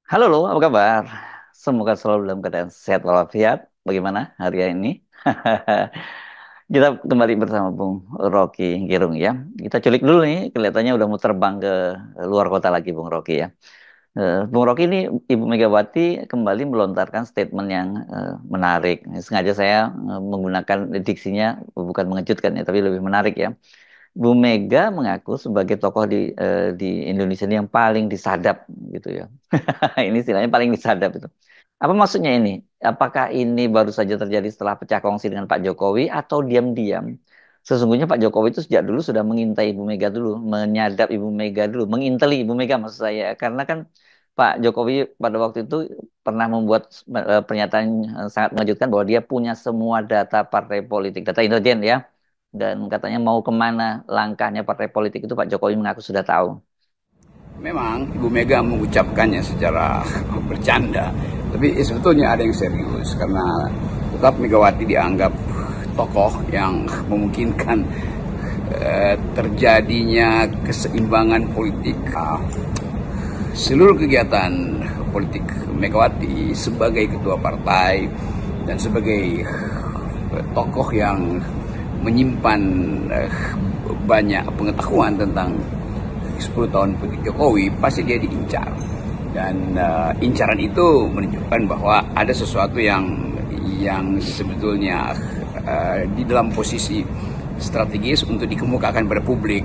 Halo, lo, apa kabar? Semoga selalu dalam keadaan sehat walafiat. Bagaimana hari ini? Kita kembali bersama Bung Rocky Gerung ya. Kita culik dulu nih, kelihatannya udah mau terbang ke luar kota lagi Bung Rocky ya. Bung Rocky ini Ibu Megawati kembali melontarkan statement yang menarik. Sengaja saya menggunakan diksinya bukan mengejutkan ya, tapi lebih menarik ya. Bu Mega mengaku sebagai tokoh di Indonesia ini yang paling disadap gitu ya. Ini istilahnya paling disadap itu. Apa maksudnya ini? Apakah ini baru saja terjadi setelah pecah kongsi dengan Pak Jokowi atau diam-diam? Sesungguhnya Pak Jokowi itu sejak dulu sudah mengintai Ibu Mega dulu, menyadap Ibu Mega dulu, menginteli Ibu Mega maksud saya. Karena kan Pak Jokowi pada waktu itu pernah membuat pernyataan sangat mengejutkan bahwa dia punya semua data partai politik, data intelijen ya. Dan katanya mau kemana langkahnya partai politik itu Pak Jokowi mengaku sudah tahu. Memang Ibu Mega mengucapkannya secara bercanda, tapi sebetulnya ada yang serius karena tetap Megawati dianggap tokoh yang memungkinkan terjadinya keseimbangan politik. Seluruh kegiatan politik Megawati sebagai ketua partai dan sebagai tokoh yang menyimpan banyak pengetahuan tentang 10 tahun politik Jokowi, pasti dia diincar. Dan incaran itu menunjukkan bahwa ada sesuatu yang sebetulnya di dalam posisi strategis untuk dikemukakan pada publik.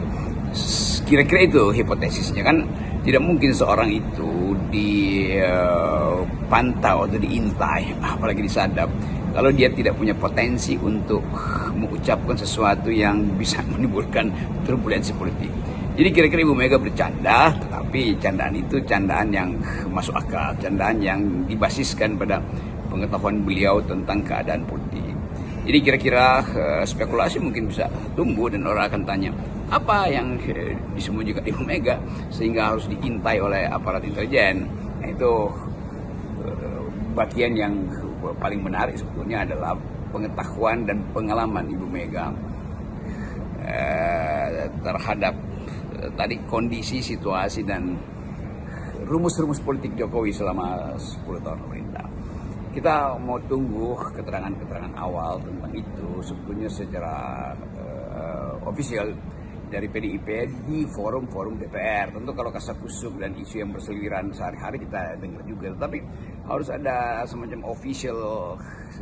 Kira-kira itu hipotesisnya kan. Tidak mungkin seorang itu dipantau atau diintai, apalagi disadap, kalau dia tidak punya potensi untuk mengucapkan sesuatu yang bisa menimbulkan turbulensi politik. Jadi kira-kira Ibu Mega bercanda, tetapi candaan itu candaan yang masuk akal, candaan yang dibasiskan pada pengetahuan beliau tentang keadaan politik. Jadi kira-kira spekulasi mungkin bisa tumbuh dan orang akan tanya, apa yang disembunyikan Ibu Mega sehingga harus diintai oleh aparat intelijen. Nah, itu bagian yang paling menarik sebetulnya adalah pengetahuan dan pengalaman Ibu Mega terhadap tadi kondisi, situasi, dan rumus-rumus politik Jokowi selama 10 tahun pemerintah. Kita mau tunggu keterangan-keterangan awal tentang itu sebetulnya secara official dari PDIP di forum-forum DPR. Tentu kalau kasakusuk dan isu yang berseliweran sehari-hari kita dengar juga, tapi harus ada semacam official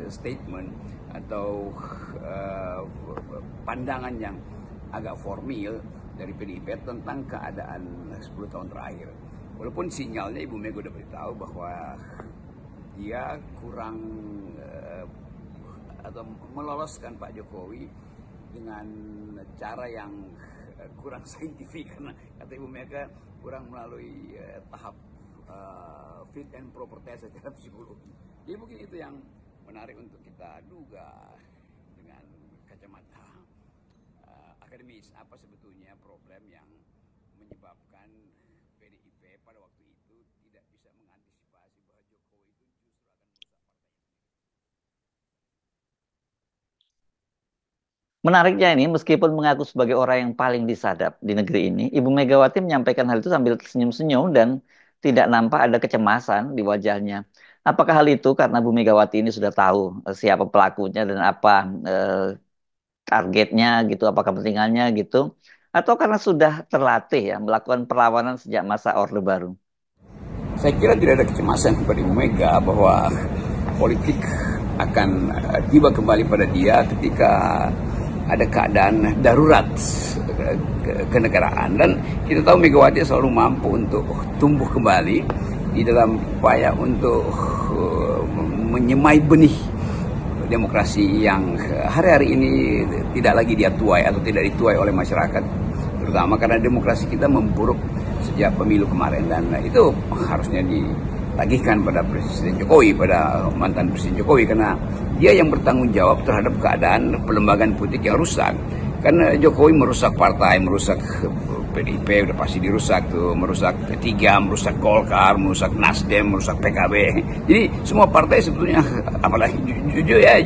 statement atau pandangan yang agak formil dari PDIP tentang keadaan 10 tahun terakhir. Walaupun sinyalnya Ibu Mega udah beritahu bahwa dia kurang atau meloloskan Pak Jokowi dengan cara yang kurang saintifik, karena kata Ibu Mega kurang melalui tahap fit and proper test secara psikologi. Jadi mungkin itu yang menarik untuk kita duga dengan kacamata akademis, apa sebetulnya problem yang menyebabkan PDIP pada waktu itu tidak bisa mengantisipasi bahwa Jokowi itu justru akan merusak partainya. Menariknya ini, meskipun mengaku sebagai orang yang paling disadap di negeri ini, Ibu Megawati menyampaikan hal itu sambil senyum-senyum dan tidak nampak ada kecemasan di wajahnya. Apakah hal itu karena Bu Megawati ini sudah tahu siapa pelakunya dan apa eh, targetnya gitu, apa kepentingannya gitu, atau karena sudah terlatih ya melakukan perlawanan sejak masa Orde Baru? Saya kira tidak ada kecemasan kepada Ibu Mega bahwa politik akan tiba kembali pada dia ketika ada keadaan darurat kenegaraan. Dan kita tahu Megawati selalu mampu untuk tumbuh kembali di dalam upaya untuk menyemai benih demokrasi yang hari-hari ini tidak lagi dia tuai atau tidak dituai oleh masyarakat, terutama karena demokrasi kita memburuk sejak pemilu kemarin. Dan itu harusnya ditagihkan pada Presiden Jokowi, pada mantan Presiden Jokowi, karena dia yang bertanggung jawab terhadap keadaan pelembagaan politik yang rusak. Karena Jokowi merusak partai, merusak PDIP, udah pasti dirusak tuh, merusak P3, merusak Golkar, merusak Nasdem, merusak PKB. Jadi semua partai sebetulnya, apalagi jujur ya,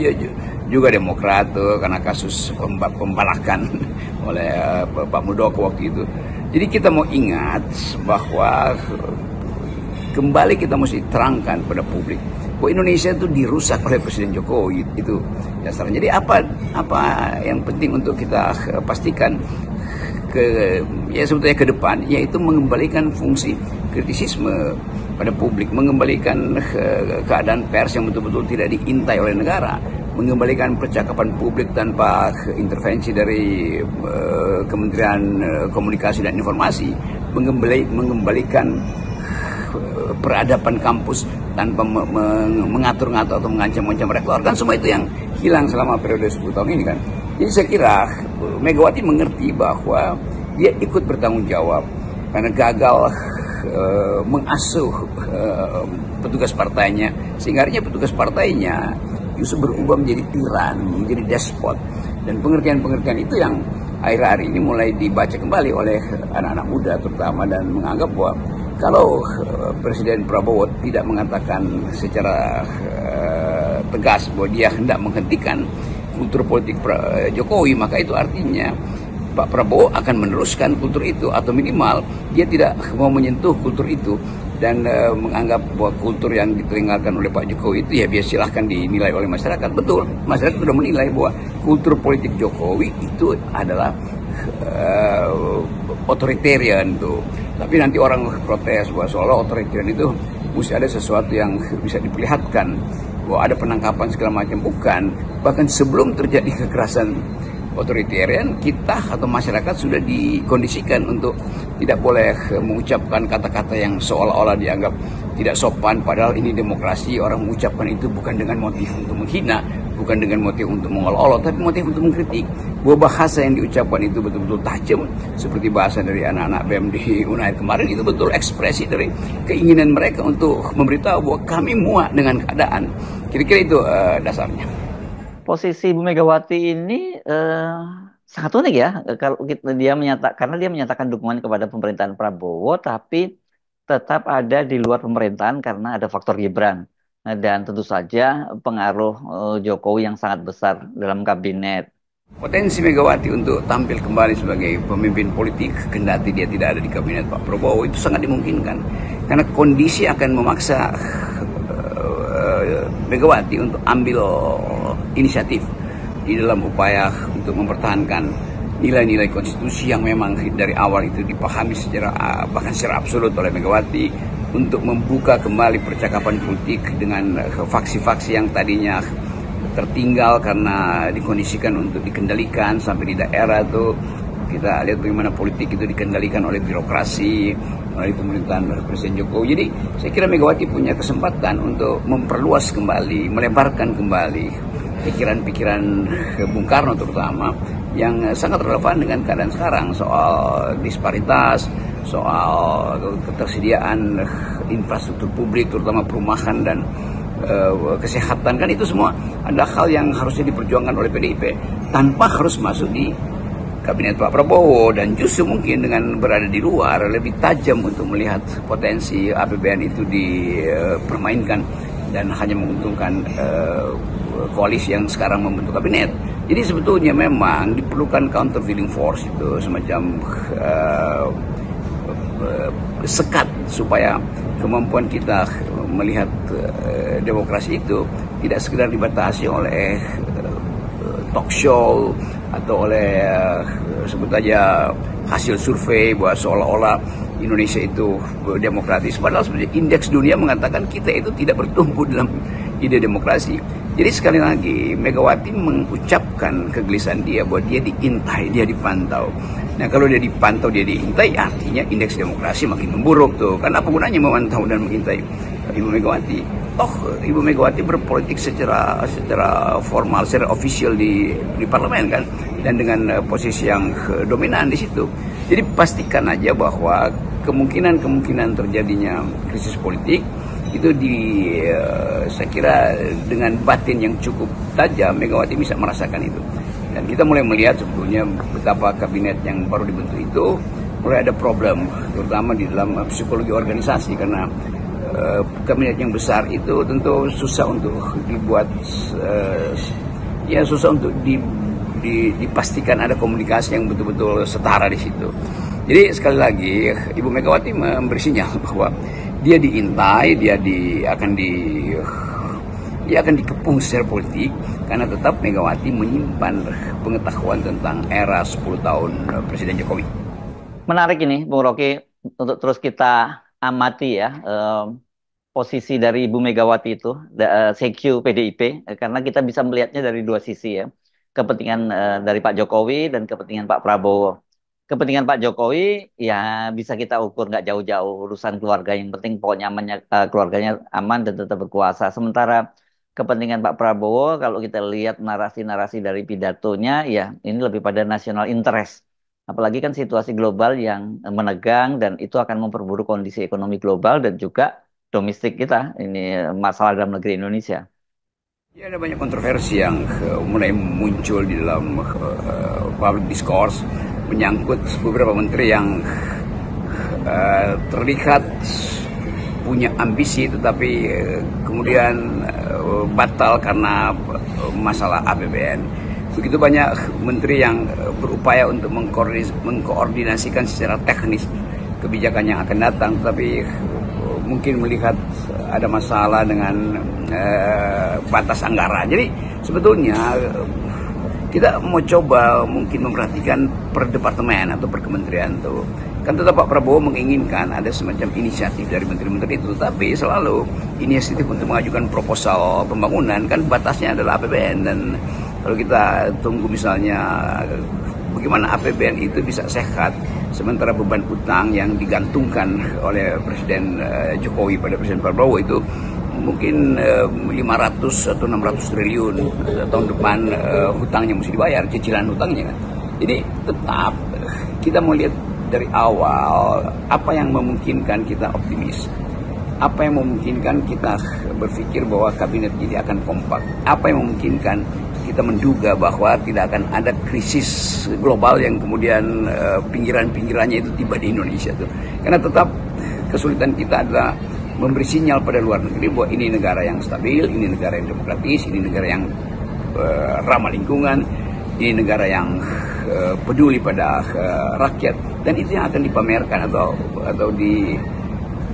juga Demokrat tuh karena kasus pembalakan oleh Pak Muldoko waktu itu. Jadi kita mau ingat bahwa kembali kita mesti terangkan pada publik bahwa Indonesia itu dirusak oleh Presiden Jokowi itu dasarnya. Jadi apa yang penting untuk kita pastikan sebetulnya ke depan, yaitu mengembalikan fungsi kritisisme pada publik, mengembalikan keadaan pers yang betul-betul tidak diintai oleh negara, mengembalikan percakapan publik tanpa intervensi dari Kementerian Komunikasi dan Informasi, mengembalikan peradaban kampus tanpa mengatur-ngatur atau mengancam-ancam rektor. Kan semua itu yang hilang selama periode 10 tahun ini kan. Jadi saya kira Megawati mengerti bahwa dia ikut bertanggung jawab karena gagal mengasuh petugas partainya, sehingga akhirnya petugas partainya justru berubah menjadi tiran, menjadi despot. Dan pengertian-pengertian itu yang akhir-akhir ini mulai dibaca kembali oleh anak-anak muda terutama, dan menganggap bahwa kalau Presiden Prabowo tidak mengatakan secara tegas bahwa dia hendak menghentikan kultur politik Jokowi, maka itu artinya Pak Prabowo akan meneruskan kultur itu, atau minimal dia tidak mau menyentuh kultur itu dan menganggap bahwa kultur yang ditinggalkan oleh Pak Jokowi itu ya biar silahkan dinilai oleh masyarakat. Betul, masyarakat sudah menilai bahwa kultur politik Jokowi itu adalah otoritarian tuh. Tapi nanti orang protes bahwa seolah otoritarian itu mesti ada sesuatu yang bisa diperlihatkan, bahwa ada penangkapan segala macam. Bukan, bahkan sebelum terjadi kekerasan otoritarian, kita atau masyarakat sudah dikondisikan untuk tidak boleh mengucapkan kata-kata yang seolah-olah dianggap tidak sopan, padahal ini demokrasi. Orang mengucapkan itu bukan dengan motif untuk menghina, bukan dengan motif untuk mengolok-olok, tapi motif untuk mengkritik. Bahwa bahasa yang diucapkan itu betul-betul tajam, seperti bahasa dari anak-anak BEM di Unair kemarin, itu betul ekspresi dari keinginan mereka untuk memberitahu bahwa kami muak dengan keadaan. Kira-kira itu dasarnya. Posisi Ibu Megawati ini sangat unik ya. Kalau karena dia menyatakan dukungan kepada pemerintahan Prabowo, tapi tetap ada di luar pemerintahan karena ada faktor Gibran. Nah, dan tentu saja pengaruh Jokowi yang sangat besar dalam kabinet. Potensi Megawati untuk tampil kembali sebagai pemimpin politik kendati dia tidak ada di kabinet Pak Prabowo itu sangat dimungkinkan, karena kondisi akan memaksa Megawati untuk ambil inisiatif di dalam upaya untuk mempertahankan nilai-nilai konstitusi yang memang dari awal itu dipahami bahkan secara absolut oleh Megawati, untuk membuka kembali percakapan politik dengan faksi-faksi yang tadinya tertinggal karena dikondisikan untuk dikendalikan sampai di daerah tuh. Kita lihat bagaimana politik itu dikendalikan oleh birokrasi, oleh pemerintahan Presiden Jokowi. Jadi saya kira Megawati punya kesempatan untuk memperluas kembali, melebarkan kembali pikiran-pikiran Bung Karno terutama, yang sangat relevan dengan keadaan sekarang, soal disparitas, soal ketersediaan infrastruktur publik terutama perumahan dan kesehatan. Kan itu semua ada hal yang harusnya diperjuangkan oleh PDIP tanpa harus masuk di kabinet Pak Prabowo, dan justru mungkin dengan berada di luar lebih tajam untuk melihat potensi APBN itu dipermainkan dan hanya menguntungkan koalisi yang sekarang membentuk kabinet. Jadi sebetulnya memang diperlukan countervailing force, itu semacam sekat supaya kemampuan kita melihat demokrasi itu tidak sekedar dibatasi oleh talk show atau oleh sebut aja hasil survei bahwa seolah-olah Indonesia itu demokratis. Padahal sebenarnya indeks dunia mengatakan kita itu tidak bertumbuh dalam ide demokrasi. Jadi sekali lagi Megawati mengucapkan kegelisahan dia bahwa dia diintai, dia dipantau. Nah kalau dia dipantau, dia diintai, artinya indeks demokrasi makin memburuk tuh. Karena apa gunanya memantau dan mengintai Ibu Megawati? Toh Ibu Megawati berpolitik secara formal, secara official di parlemen kan, dan dengan posisi yang dominan di situ. Jadi pastikan aja bahwa kemungkinan terjadinya krisis politik itu saya kira dengan batin yang cukup tajam Megawati bisa merasakan itu. Dan kita mulai melihat sebetulnya betapa kabinet yang baru dibentuk itu mulai ada problem, terutama di dalam psikologi organisasi, karena kabinet yang besar itu tentu susah untuk dibuat, susah untuk dipastikan ada komunikasi yang betul-betul setara di situ. Jadi sekali lagi Ibu Megawati memberi sinyal bahwa dia diintai, dia akan dikepung secara politik karena tetap Megawati menyimpan pengetahuan tentang era 10 tahun Presiden Jokowi. Menarik ini, Bung Rocky, untuk terus kita amati ya posisi dari Ibu Megawati itu, CQ PDIP, karena kita bisa melihatnya dari dua sisi ya, kepentingan dari Pak Jokowi dan kepentingan Pak Prabowo. Kepentingan Pak Jokowi ya bisa kita ukur nggak jauh-jauh, urusan keluarga yang penting pokoknya amannya, keluarganya aman dan tetap berkuasa. Sementara kepentingan Pak Prabowo kalau kita lihat narasi-narasi dari pidatonya ya ini lebih pada national interest. Apalagi kan situasi global yang menegang dan itu akan memperburuk kondisi ekonomi global dan juga domestik kita, ini masalah dalam negeri Indonesia. Ya, ada banyak kontroversi yang mulai muncul di dalam public discourse menyangkut beberapa menteri yang terlihat punya ambisi tetapi kemudian batal karena masalah APBN. Begitu banyak menteri yang berupaya untuk mengkoordinasikan secara teknis kebijakan yang akan datang, tetapi mungkin melihat ada masalah dengan batas anggaran. Jadi sebetulnya kita mau coba mungkin memperhatikan per departemen atau per kementerian tuh. Kan tetap Pak Prabowo menginginkan ada semacam inisiatif dari menteri-menteri itu, tapi selalu inisiatif untuk mengajukan proposal pembangunan kan batasnya adalah APBN. Dan kalau kita tunggu misalnya bagaimana APBN itu bisa sehat sementara beban utang yang digantungkan oleh Presiden Jokowi pada Presiden Prabowo itu mungkin 500 atau 600 triliun tahun depan hutangnya mesti dibayar, cicilan hutangnya kan. Jadi tetap kita mau lihat dari awal apa yang memungkinkan kita optimis, apa yang memungkinkan kita berpikir bahwa kabinet ini akan kompak, apa yang memungkinkan kita menduga bahwa tidak akan ada krisis global yang kemudian pinggiran-pinggirannya itu tiba di Indonesia tuh. Karena tetap kesulitan kita adalah memberi sinyal pada luar negeri bahwa ini negara yang stabil, ini negara yang demokratis, ini negara yang ramah lingkungan, ini negara yang peduli pada rakyat, dan itu yang akan dipamerkan atau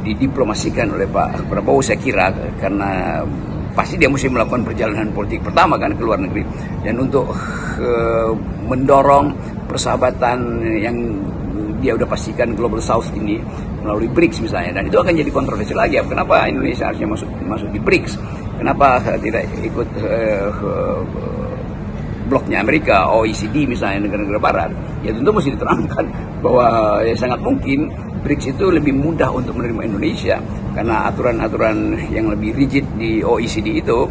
didiplomasikan oleh Pak Prabowo saya kira, karena pasti dia mesti melakukan perjalanan politik pertama kan ke luar negeri, dan untuk mendorong persahabatan yang dia udah pastikan Global South ini melalui BRICS misalnya, dan itu akan jadi kontroversi lagi. Kenapa Indonesia harusnya masuk di BRICS? Kenapa tidak ikut bloknya Amerika, OECD misalnya, negara-negara Barat? Ya tentu mesti diterangkan bahwa ya sangat mungkin BRICS itu lebih mudah untuk menerima Indonesia karena aturan-aturan yang lebih rigid di OECD itu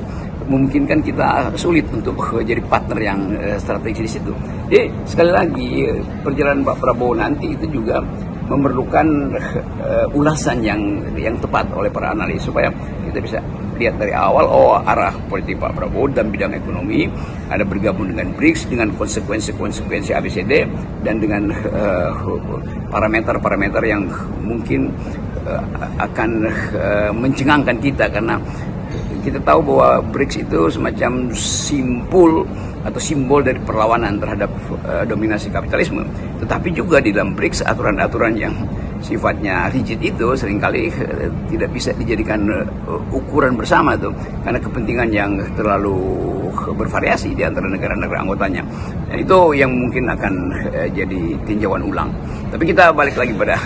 memungkinkan kita sulit untuk jadi partner yang strategis di situ. Jadi sekali lagi perjalanan Pak Prabowo nanti itu juga memerlukan ulasan yang tepat oleh para analis supaya kita bisa lihat dari awal arah politik Pak Prabowo dalam bidang ekonomi ada bergabung dengan BRICS dengan konsekuensi ABCD dan dengan parameter-parameter yang mungkin akan mencengangkan kita, karena kita tahu bahwa BRICS itu semacam simbol dari perlawanan terhadap dominasi kapitalisme. Tetapi juga di dalam BRICS aturan-aturan yang sifatnya rigid itu seringkali tidak bisa dijadikan ukuran bersama tuh, karena kepentingan yang terlalu bervariasi di antara negara-negara anggotanya. Dan itu yang mungkin akan jadi tinjauan ulang. Tapi kita balik lagi pada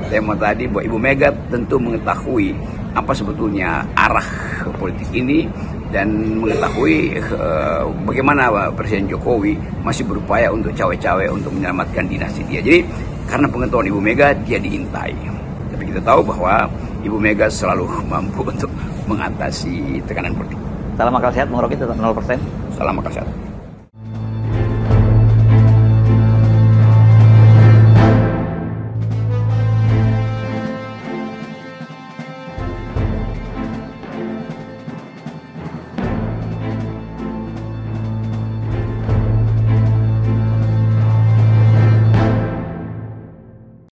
tema tadi bahwa Ibu Mega tentu mengetahui apa sebetulnya arah politik ini dan mengetahui bagaimana Presiden Jokowi masih berupaya untuk cawe-cawe untuk menyelamatkan dinasti dia. Jadi karena pengetahuan Ibu Mega dia diintai. Tapi kita tahu bahwa Ibu Mega selalu mampu untuk mengatasi tekanan politik. Salam akal sehat, Bung Rocky, tetap 0%. Salam akal sehat.